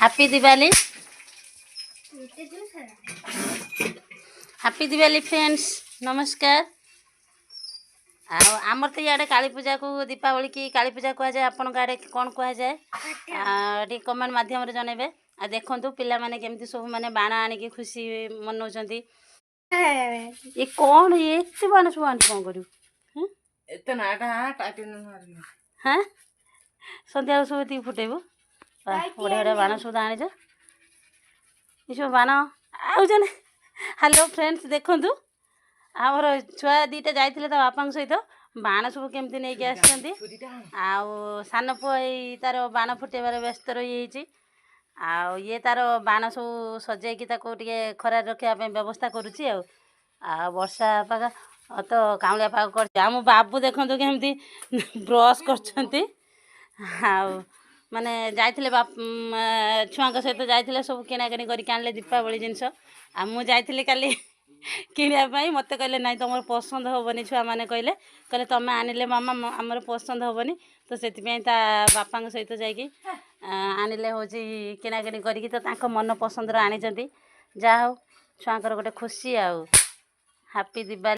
Happy Diwali happy Diwali friends नमस्कार। आमर तो इे काली पूजा को दीपावली की काली पूजा कह जाए आपण आड़े कौन कह जाए कमेंट माध्यम जनइबे। आ देखु पिला माने केमती सब माने बाण आनिकी खुशी मनाउछंती। ये कौन ये एते बाण सब आनी कौन करू एते नाटा टाटिन मारना हां संध्या सब ती फुटेबो बड़े बड़े बाण सब आनी छ ये सब बाण आउजन। हेलो फ्रेंड्स देखंतु आमर छुआ दीटा जाइथिले ता बापा सहित बाण सब केमती नहीं के आछंती। आ सान पुआ तार बाण फुटेबार व्यस्त रही आउ ये तार बाण सब सजेकी ताको टिके खरा रखिया व्यवस्था करुची। आ वर्षा पाग तो काउलिया पाग कर आम बाबू देखंतु केमती ब्रश करछंती। आउ माने जाइथिले बाप छुआ सहित जाइथिले सब किणाकिणी करके आनले दीपावली जिनस। आ मु जाइथिले काली किणापी मत कहले ना तुम पसंद हेनी छुआ मैंने कहले कहले तुम आनिले मामा आमर पसंद हेनी तो से बापा सहित जाकि आनिले हूँ किणाकिणी करी तो मन पसंदर आनी जा हो छुआर गोटे खुशी। आउ हैप्पी दिवाली।